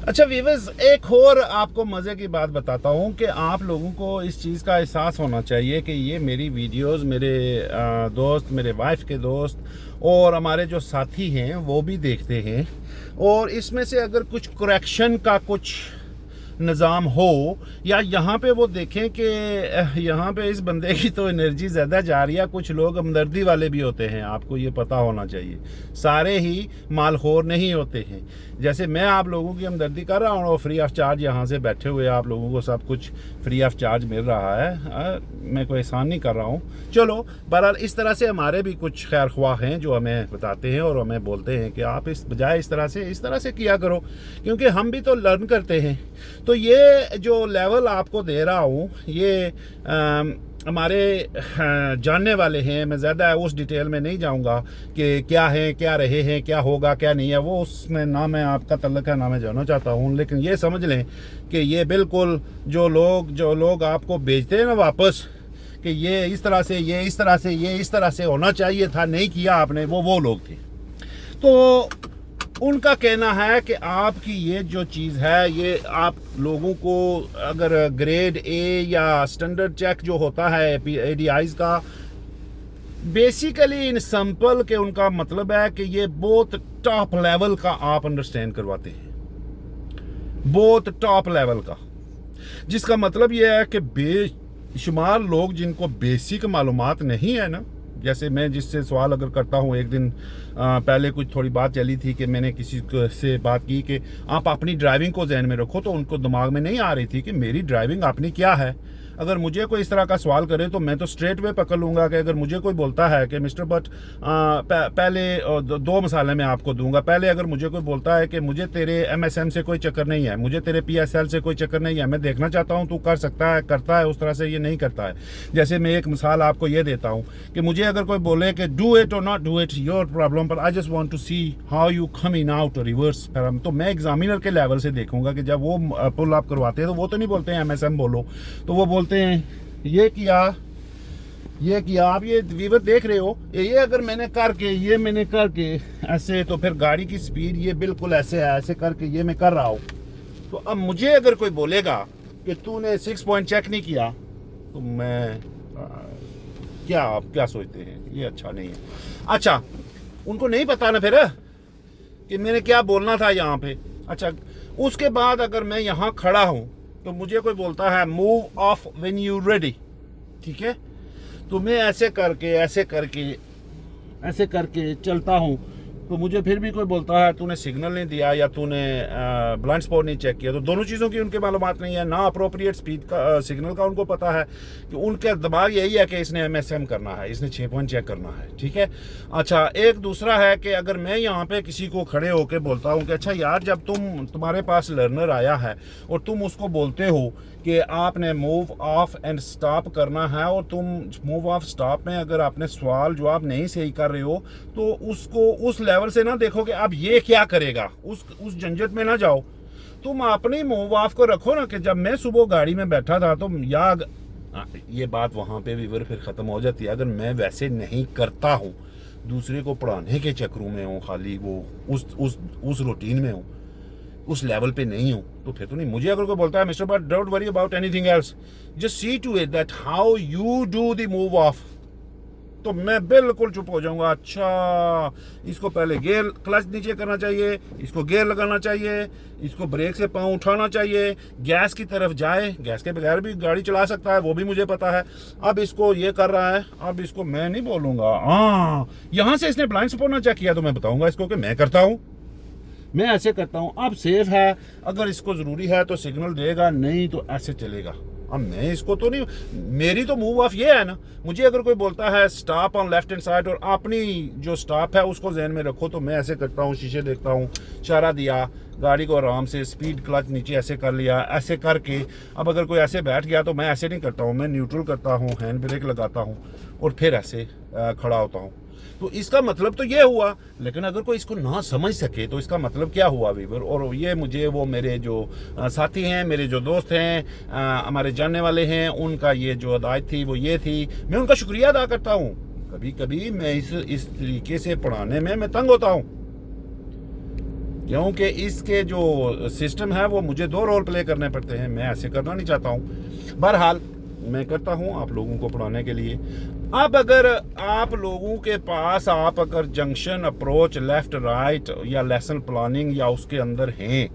अच्छा व्यूअर्स, एक और आपको मज़े की बात बताता हूँ कि आप लोगों को इस चीज़ का एहसास होना चाहिए कि ये मेरी वीडियोस मेरे दोस्त, मेरे वाइफ के दोस्त और हमारे जो साथी हैं वो भी देखते हैं, और इसमें से अगर कुछ करेक्शन का कुछ निज़ाम हो, या यहाँ पे वो देखें कि यहाँ पे इस बंदे की तो एनर्जी ज़्यादा जा रही है, कुछ लोग हमदर्दी वाले भी होते हैं, आपको ये पता होना चाहिए, सारे ही मालखोर नहीं होते हैं। जैसे मैं आप लोगों की हमदर्दी कर रहा हूँ और फ्री ऑफ चार्ज यहाँ से बैठे हुए आप लोगों को सब कुछ फ्री ऑफ चार्ज मिल रहा है, मैं कोई एहसान नहीं कर रहा हूँ। चलो बहरहाल इस तरह से हमारे भी कुछ खैर ख्वाह हैं जो हमें बताते हैं और हमें बोलते हैं कि आप इस बजाय इस तरह से किया करो, क्योंकि हम भी तो लर्न करते हैं। तो ये जो लेवल आपको दे रहा हूँ ये हमारे जानने वाले हैं, मैं ज़्यादा उस डिटेल में नहीं जाऊंगा कि क्या है, क्या रहे हैं, क्या होगा, क्या नहीं है, वो उसमें ना मैं आपका तल्लक है ना मैं जानना चाहता हूँ। लेकिन ये समझ लें कि ये बिल्कुल जो लोग आपको बेचते हैं ना वापस कि ये इस तरह से, ये इस तरह से, ये इस तरह से होना चाहिए था, नहीं किया आपने, वो लोग थे। तो उनका कहना है कि आपकी ये जो चीज़ है ये आप लोगों को अगर ग्रेड ए या स्टैंडर्ड चेक जो होता है एडीआईज का, बेसिकली इन सिंपल के उनका मतलब है कि ये बहुत टॉप लेवल का आप अंडरस्टैंड करवाते हैं, बहुत टॉप लेवल का, जिसका मतलब ये है कि बेशुमार लोग जिनको बेसिक मालूमात नहीं है ना, जैसे मैं जिससे सवाल अगर करता हूँ, एक दिन पहले कुछ थोड़ी बात चली थी कि मैंने किसी से बात की कि आप अपनी ड्राइविंग को जहन में रखो, तो उनको दिमाग में नहीं आ रही थी कि मेरी ड्राइविंग अपनी क्या है। अगर मुझे कोई इस तरह का सवाल करे तो मैं तो स्ट्रेट वे पकड़ लूँगा कि अगर मुझे कोई बोलता है कि मिस्टर बट पहले दो मिसालें मैं आपको दूंगा। पहले अगर मुझे कोई बोलता है कि मुझे तेरे एमएसएम से कोई चक्कर नहीं है, मुझे तेरे पीएसएल से कोई चक्कर नहीं है, मैं देखना चाहता हूँ तू कर सकता है, करता है उस तरह से, ये नहीं करता है। जैसे मैं एक मिसाल आपको ये देता हूँ कि मुझे अगर कोई बोले कि डू इट और not do it your problem, पर I just want to see how you come in out reverse, तो मैं एग्जामिनर के लेवल से देखूंगा कि जब वो पुल अप करवाते हैं तो वो तो नहीं बोलते हैं एमएसएम बोलो, तो वो बोलते हैं ये किया। आप ये वीवर देख रहे हो, ये अगर मैंने करके ऐसे, तो फिर गाड़ी की स्पीड ये बिल्कुल ऐसे है, ऐसे करके ये मैं कर रहा हूँ। तो अब मुझे अगर कोई बोलेगा कि तूने 6 पॉइंट चेक नहीं किया, तो मैं क्या, आप क्या सोचते हैं? ये अच्छा नहीं है। अच्छा, उनको नहीं पता ना फिर कि मैंने क्या बोलना था यहाँ पे। अच्छा, उसके बाद अगर मैं यहाँ खड़ा हूँ तो मुझे कोई बोलता है move of when you ready, ठीक है, तो मैं ऐसे करके चलता हूँ, तो मुझे फिर भी कोई बोलता है तूने सिग्नल नहीं दिया या तूने ब्लाइंड स्पॉट नहीं चेक किया, तो दोनों चीज़ों की उनके मालूमात नहीं है, ना अप्रोप्रिएट स्पीड का सिग्नल का उनको पता है, कि उनका दिमाग यही है कि इसने एमएसएम करना है, इसने 6 पॉइंट चेक करना है, ठीक है। अच्छा, एक दूसरा है कि अगर मैं यहाँ पे किसी को खड़े होकर बोलता हूँ कि अच्छा यार, जब तुम्हारे पास लर्नर आया है और तुम उसको बोलते हो कि आपने मूव ऑफ एंड स्टॉप करना है, और तुम मूव ऑफ स्टॉप में अगर आपने सवाल जवाब नहीं सही कर रहे हो, तो उसको उस लेवल से ना देखो कि अब ये क्या करेगा, उस झंझट में ना जाओ, तुम अपनी मूव ऑफ को रखो ना। कि जब मैं सुबह गाड़ी में बैठा था तो ये बात वहाँ पे भी फिर ख़त्म हो जाती है। अगर मैं वैसे नहीं करता हूँ, दूसरे को पढ़ाने के चक्करों में हूँ, खाली वो उस रूटीन में हूँ, उस लेवल पे नहीं हूँ, तो फिर तो नहीं। मुझे अगर कोई बोलता है mister but don't worry about anything else, just see to it that how you do the move off, तो मैं बिल्कुल चुप हो जाऊंगा। अच्छा, इसको पहले गियर क्लच नीचे करना चाहिए, इसको गियर लगाना चाहिए, इसको ब्रेक से पाँव उठाना चाहिए, गैस की तरफ जाए, गैस के बगैर भी गाड़ी चला सकता है, वो भी मुझे पता है। अब इसको ये कर रहा है, अब इसको मैं नहीं बोलूँगा हाँ यहाँ से इसने ब्लाइंड स्पॉट ना चेक किया, तो मैं बताऊँगा इसको कि मैं करता हूँ, मैं ऐसे करता हूँ। अब सेफ है, अगर इसको ज़रूरी है तो सिग्नल देगा, नहीं तो ऐसे चलेगा। अब मैं इसको तो नहीं, मेरी तो मूव ऑफ ये है ना। मुझे अगर कोई बोलता है stop on left hand side, और अपनी जो स्टॉप है उसको जहन में रखो, तो मैं ऐसे करता हूँ, शीशे देखता हूँ, इशारा दिया, गाड़ी को आराम से स्पीड क्लच नीचे ऐसे कर लिया, ऐसे करके। अब अगर कोई ऐसे बैठ गया तो मैं ऐसे नहीं करता हूँ, मैं न्यूट्रल करता हूँ, हैंड ब्रेक लगाता हूँ और फिर ऐसे खड़ा होता हूँ। तो इसका मतलब तो ये हुआ। लेकिन अगर कोई इसको ना समझ सके तो इसका मतलब क्या हुआ वीवर? और ये मुझे वो मेरे जो साथी हैं, मेरे जो दोस्त हैं, हमारे जानने वाले हैं, उनका ये जो हदायत थी वो ये थी। मैं उनका शुक्रिया अदा करता हूँ। कभी कभी मैं इस तरीके से पढ़ाने में मैं तंग होता हूँ, क्योंकि इसके जो सिस्टम है वो मुझे 2 रोल प्ले करने पड़ते हैं, मैं ऐसे करना नहीं चाहता हूँ। बहरहाल मैं करता हूँ आप लोगों को पढ़ाने के लिए। अब अगर आप लोगों के पास आप अगर जंक्शन अप्रोच लेफ़्ट राइट या लेसन प्लानिंग या उसके अंदर हैं,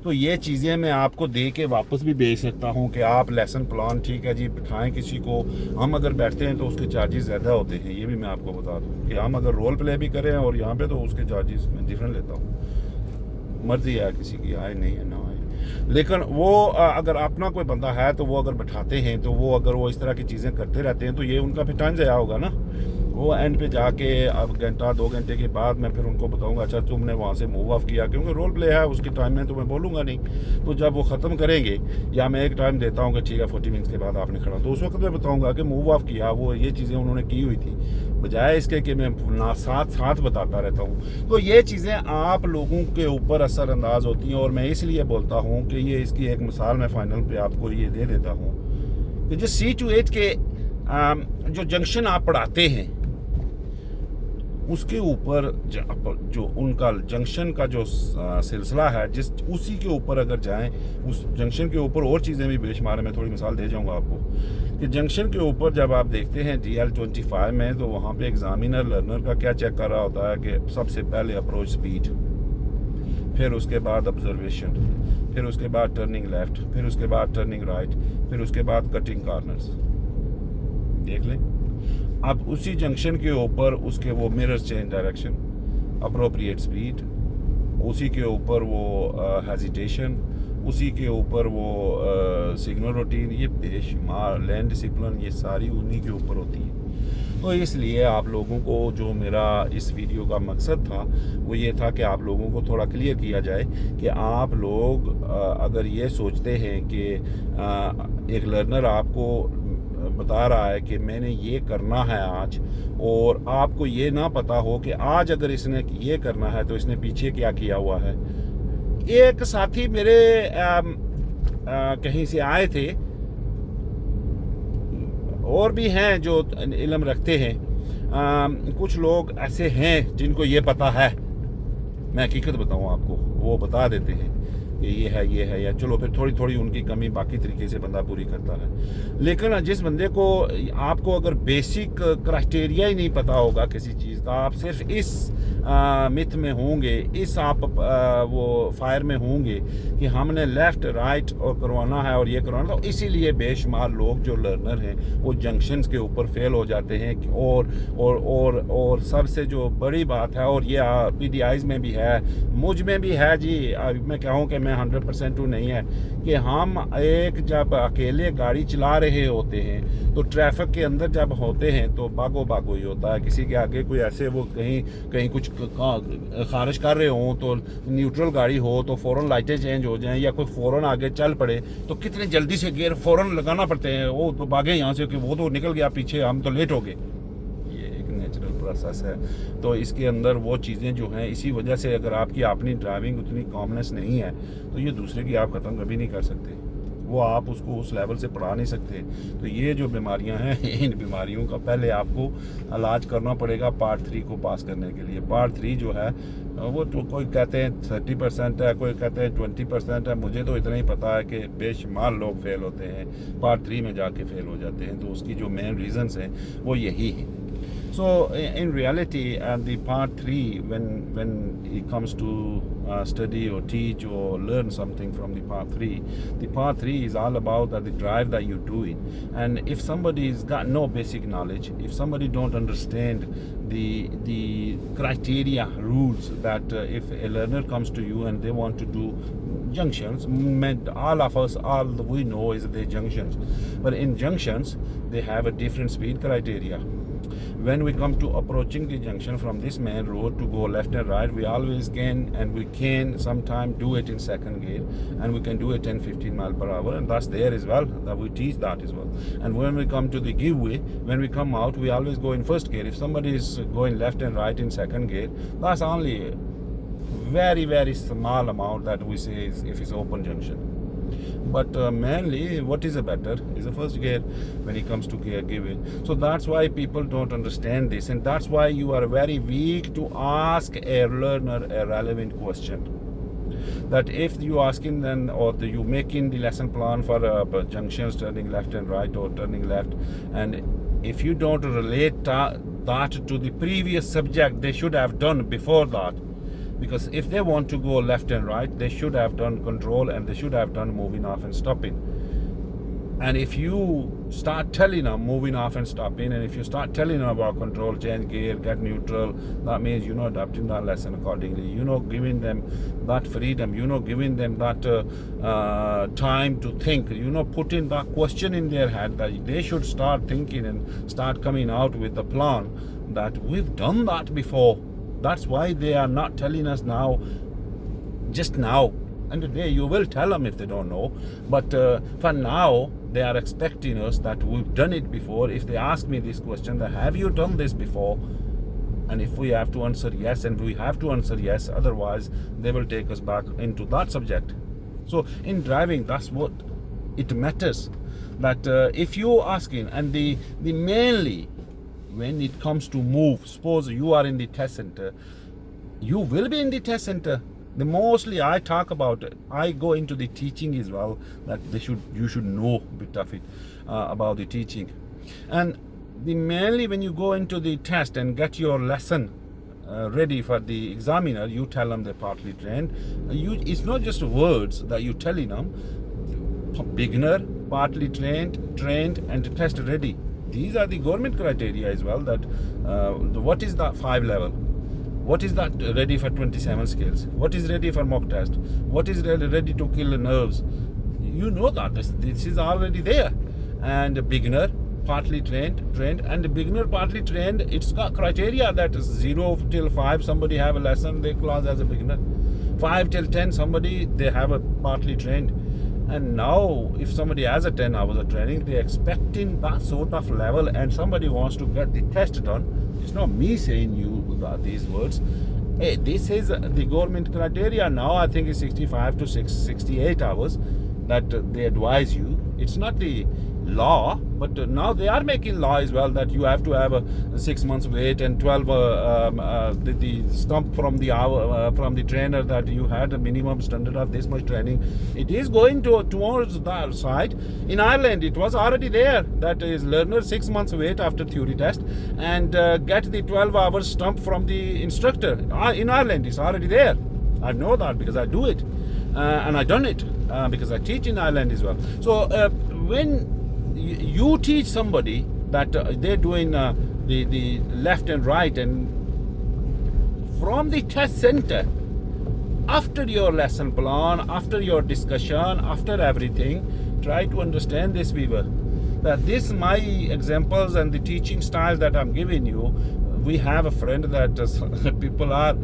तो ये चीज़ें मैं आपको दे के वापस भी भेज सकता हूँ कि आप लेसन प्लान ठीक है जी बिठाएं किसी को। हम अगर बैठते हैं तो उसके चार्जेस ज़्यादा होते हैं, ये भी मैं आपको बता दूँ कि हम अगर रोल प्ले भी करें और यहाँ पे तो उसके चार्जेस मैं डिफरेंट लेता हूँ। मर्जी है किसी की, आए नहीं है ना आए। लेकिन वो अगर अपना कोई बंदा है तो वो अगर बैठाते हैं तो वो अगर वो इस तरह की चीज़ें करते रहते हैं तो ये उनका फिर टाइम ज़ाया होगा ना। वो एंड पे जाके अब घंटा 2 घंटे के बाद मैं फिर उनको बताऊंगा अच्छा तुमने वहाँ से मूव ऑफ किया, क्योंकि रोल प्ले है उसके टाइम में तो मैं बोलूँगा नहीं। तो जब वो ख़त्म करेंगे या मैं एक टाइम देता हूँ कि ठीक है 40 मिनट्स के बाद आपने खड़ा, तो उस वक्त मैं बताऊँगा कि मूव ऑफ किया, वो ये चीज़ें उन्होंने की हुई थी, बजाय इसके कि मैं ना साथ बताता रहता हूँ। तो ये चीज़ें आप लोगों के ऊपर असरअंदाज होती हैं और मैं इसलिए बोलता हूँ कि ये इसकी एक मिसाल मैं फाइनल पे आपको ये दे देता हूँ कि जिस C-8 के जो जंक्शन आप पढ़ाते हैं उसके ऊपर जो उनका जंक्शन का जो सिलसिला है जिस उसी के ऊपर अगर जाएं, उस जंक्शन के ऊपर और चीज़ें भी बेशुमार है। मैं थोड़ी मिसाल दे जाऊंगा आपको कि जंक्शन के ऊपर जब आप देखते हैं DL-25 में तो वहाँ पे एग्जामिनर लर्नर का क्या चेक कर रहा होता है कि सबसे पहले अप्रोच स्पीड, फिर उसके बाद ऑब्जर्वेशन, फिर उसके बाद टर्निंग लेफ्ट, फिर उसके बाद टर्निंग राइट, फिर उसके बाद कटिंग कॉर्नर्स। देख लें अब उसी जंक्शन के ऊपर उसके वो mirror change direction, appropriate speed, उसी के ऊपर वो हेजिटेशन, उसी के ऊपर वो सिग्नल रूटीन, ये बेशुमार लैंड डिसिप्लिन, ये सारी उन्हीं के ऊपर होती है। तो इसलिए आप लोगों को जो मेरा इस वीडियो का मकसद था वो ये था कि आप लोगों को थोड़ा क्लियर किया जाए कि आप लोग अगर ये सोचते हैं कि एक लर्नर आपको बता रहा है कि मैंने ये करना है आज, और आपको ये ना पता हो कि आज अगर इसने ये करना है तो इसने पीछे क्या किया हुआ है। एक साथी मेरे कहीं से आए थे, और भी हैं जो इल्म रखते हैं, कुछ लोग ऐसे हैं जिनको ये पता है, मैं हकीकत बताऊं आपको, वो बता देते हैं कि ये है या चलो फिर थोड़ी थोड़ी उनकी कमी बाकी तरीके से बंदा पूरी करता है। लेकिन जिस बंदे को आपको अगर बेसिक क्राइटेरिया ही नहीं पता होगा किसी चीज़ का, आप सिर्फ इस मिथ में होंगे, इस आप वो फायर में होंगे कि हमने लेफ़्ट राइट और करवाना है और ये करवाना, तो इसीलिए बेशुमार लोग जो लर्नर हैं वो जंक्शंस के ऊपर फेल हो जाते हैं। और सबसे जो बड़ी बात है, और ये PDIs में भी है, मुझ में भी है जी, मैं कहूँ कि मैं 100% नहीं है कि हम एक जब अकेले गाड़ी चला रहे होते हैं तो ट्रैफिक के अंदर जब होते हैं तो भागो ही होता है। किसी के आगे कोई ऐसे वो कहीं कुछ खारिश कर रहे हों तो न्यूट्रल गाड़ी हो तो फ़ौरन लाइटें चेंज हो जाएं, या कोई फ़ौरन आगे चल पड़े तो कितने जल्दी से गियर फ़ौरन लगाना पड़ते हैं, वो तो भागे यहाँ से कि वो तो निकल गया पीछे, हम तो लेट हो गए। नेचुरल प्रोसेस है। तो इसके अंदर वो चीज़ें जो हैं, इसी वजह से अगर आपकी अपनी ड्राइविंग उतनी कॉमनेस नहीं है तो ये दूसरे की आप ख़त्म कभी नहीं कर सकते, वो आप उसको उस लेवल से पढ़ा नहीं सकते। तो ये जो बीमारियां हैं, इन बीमारियों का पहले आपको इलाज करना पड़ेगा पार्ट 3 को पास करने के लिए। पार्ट 3 जो है वो तो कोई कहते हैं 30% है, कोई कहते हैं 20% है, मुझे तो इतना ही पता है कि बेशुमार लोग फेल होते हैं, पार्ट 3 में जाके फेल हो जाते हैं। तो उसकी जो मेन रीज़न्स हैं वो यही है। So in reality, the part 3, when it comes to study or teach or learn something from the part 3, the part 3 is all about the drive that you're doing. And if somebody's got no basic knowledge, if somebody don't understand the criteria rules that if a learner comes to you and they want to do junctions, all of us, all we know is the junctions, but in junctions they have a different speed criteria. When we come to approaching the junction from this main road to go left and right, we always can, and we can sometimes do it in second gear, and we can do it 10-15 mile per hour, and that's there as well, that we teach that as well. And when we come to the giveaway, when we come out, we always go in first gear. If somebody is going left and right in second gear, that's only very small amount that we say is if it's open junction. But mainly what is better is the first gear when it comes to gear giving. So that's why people don't understand this, and that's why you are very weak to ask a learner a relevant question. that if you asking then, or you making the lesson plan for junctions, turning left and right or turning left, and if you don't relate that to the previous subject they should have done before that, because if they want to go left and right, they should have done control and they should have done moving off and stopping. And if you start telling them moving off and stopping, and if you start telling them about control, change gear, get neutral, that means you're not adapting that lesson accordingly. You're not giving them that freedom. You're not giving them that time to think. You're not putting that question in their head that they should start thinking and start coming out with a plan that we've done that before. That's why they are not telling us now, just now. And today you will tell them if they don't know, but for now they are expecting us that we've done it before. If they ask me this question, that have you done this before, and if we have to answer yes, and we have to answer yes, otherwise they will take us back into that subject. So in driving, that's what it matters, that if you asking, and the mainly when it comes to move, suppose you are in the test center, you will be in the test center. The mostly I talk about it, I go into the teaching as well, that you should know a bit of it about the teaching. And the mainly when you go into the test and get your lesson ready for the examiner, you tell them they're partly trained. It's not just words that you're telling them. Beginner, partly trained, and test ready. These are the government criteria as well, that what is that 5 level? What is that ready for 27 skills? What is ready for mock test? What is ready to kill the nerves? You know that this is already there. And beginner, partly trained, and the beginner partly trained, it's got criteria that 0 till 5 somebody have a lesson, they class as a beginner. 5 till 10 somebody, they have a partly trained. And now if somebody has a 10 hours of training, they're expecting that sort of level, and somebody wants to get the test done. It's not me saying you these words. Hey, this is the government criteria now. I think it's 65 to 68 hours that they advise you. It's not the law, but now they are making law as well, that you have to have a 6 months wait and 12 the stump from the hour from the trainer that you had a minimum standard of this much training. It is going towards that side. In Ireland it was already there, that is learner 6 months wait after theory test and get the 12 hours stump from the instructor. In Ireland it's already there. I know that because I do it, and I done it because I teach in Ireland as well. So when you teach somebody that they're doing the left and right, and from the test center, after your lesson plan, after your discussion, after everything, try to understand this, viewer, that this my examples and the teaching style that I'm giving you. We have a friend that people are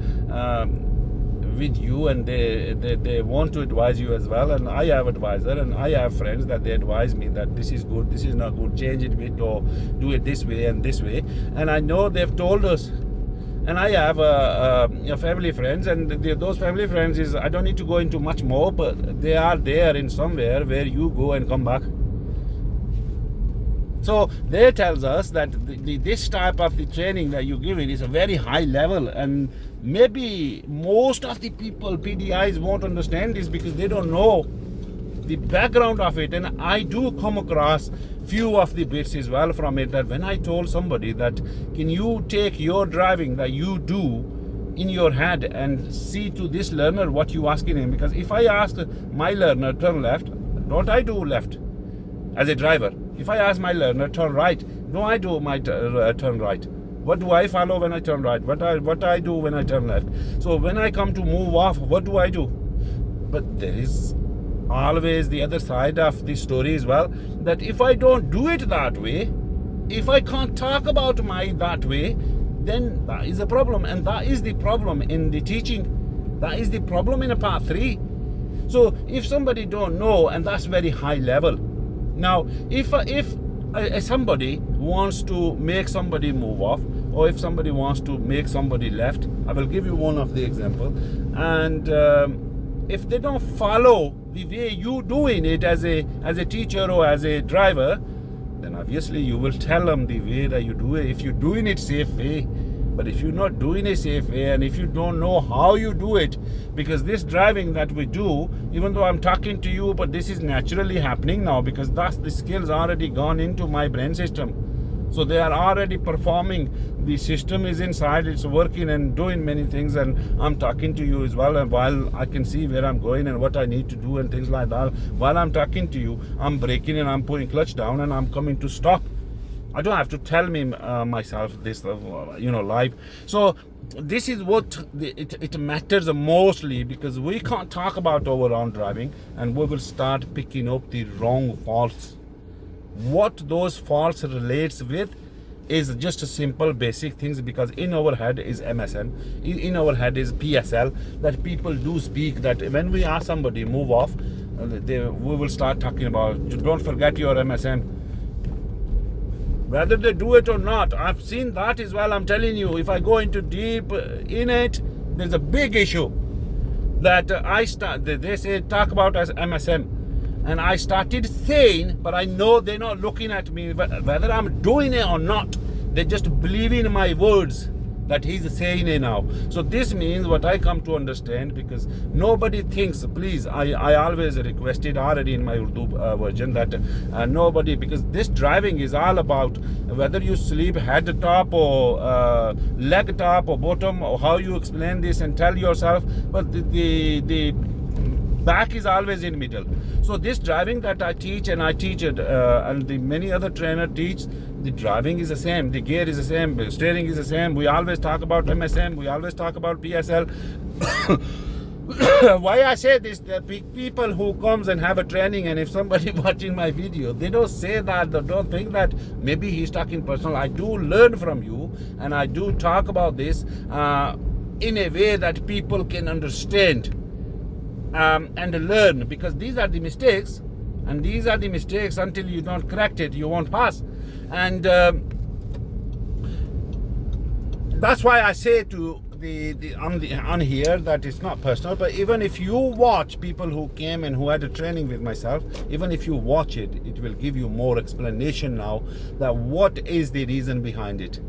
with you, and they want to advise you as well, and I have advisor, and I have friends that they advise me that this is good, this is not good, change it a bit, or do it this way and this way. And I know they've told us, and I have family friends, and those family friends is, I don't need to go into much more, but they are there in somewhere where you go and come back. So they tells us that this type of the training that you're giving is a very high level, and maybe most of the people, PDIs, won't understand this because they don't know the background of it. And I do come across few of the bits as well from it, that when I told somebody that can you take your driving that you do in your head and see to this learner what you asking him, because if I ask my learner turn left, don't I do left as a driver? If I ask my learner turn right, no, I do my turn right. What do I follow when I turn right? What I do when I turn left? So when I come to move off, what do I do? But there is always the other side of the story as well, that if I don't do it that way, if I can't talk about that way, then that is a problem. And that is the problem in the teaching. That is the problem in a part 3. So if somebody don't know, and that's very high level. Now, if somebody wants to make somebody move off, or if somebody wants to make somebody left, I will give you one of the example. And if they don't follow the way you doing it as a teacher or as a driver, then obviously you will tell them the way that you do it, if you're doing it safe way. But if you're not doing a safe way, and if you don't know how you do it, because this driving that we do, even though I'm talking to you, but this is naturally happening now, because that's the skills already gone into my brain system. So they are already performing. The system is inside, it's working and doing many things, and I'm talking to you as well. And while I can see where I'm going and what I need to do and things like that, while I'm talking to you, I'm braking and I'm putting clutch down and I'm coming to stop. I don't have to tell me myself this, live. So this is what it matters mostly, because we can't talk about overall driving and we will start picking up the wrong faults. What those faults relates with is just a simple basic things, because in our head is MSM, in our head is PSL, that people do speak, that when we ask somebody move off, we will start talking about, don't forget your MSM. Whether they do it or not, I've seen that as well. I'm telling you, if I go into deep in it, there's a big issue that they say talk about as MSM. And I started saying, but I know they're not looking at me, whether I'm doing it or not. They just believe in my words that he's saying it now. So this means what I come to understand, because nobody thinks, please, I always requested already in my Urdu version that nobody, because this driving is all about whether you sleep head top or leg top or bottom, or how you explain this and tell yourself, but the back is always in middle. So this driving that I teach, and I teach it, and the many other trainer teach, the driving is the same, the gear is the same, the steering is the same. We always talk about MSM, we always talk about PSL. Why I say this, the people who comes and have a training, and if somebody watching my video, they don't say that, they don't think that maybe he's talking personal. I do learn from you, and I do talk about this in a way that people can understand and learn, because these are the mistakes, and these are the mistakes until you don't correct it, you won't pass. And that's why I say to on here that it's not personal, but even if you watch people who came and who had a training with myself, even if you watch it, it will give you more explanation now that what is the reason behind it.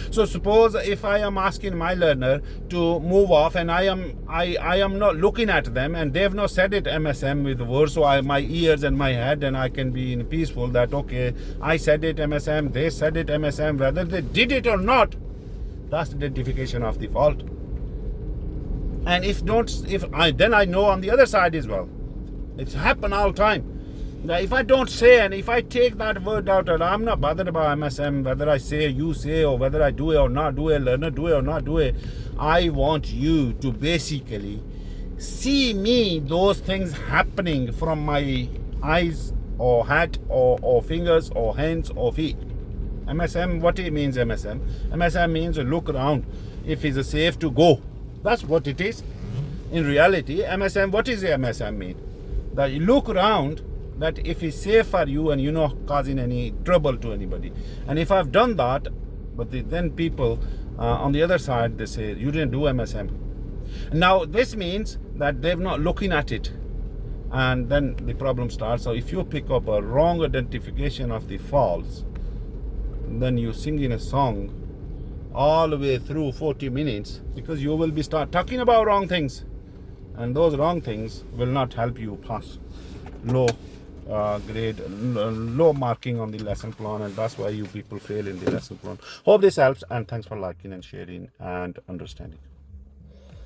So suppose if I am asking my learner to move off, and I am not looking at them, and they have not said it MSM with words, so my ears and my head, and I can be in peaceful that okay, I said it MSM, they said it MSM, whether they did it or not, that's the identification of the fault. And then I know on the other side as well. It's happened all the time. Now, if I don't say, and if I take that word out, and I'm not bothered about MSM, whether I say, you say, or whether I do it or not do it, learner do it or not do it, I want you to basically see me, those things happening from my eyes or head or fingers or hands or feet. MSM, what it means MSM? MSM means look around if it's safe to go. That's what it is. In reality, MSM, what is the MSM mean? That you look around, that if it's safe for you and you're not causing any trouble to anybody. And if I've done that, but then people on the other side, they say, you didn't do MSM. Now, this means that they're not looking at it. And then the problem starts. So if you pick up a wrong identification of the faults, then you sing in a song all the way through 40 minutes, because you will be start talking about wrong things. And those wrong things will not help you pass low grade, low marking on the lesson plan, and that's why you people fail in the lesson plan. Hope this helps, and thanks for liking and sharing and understanding.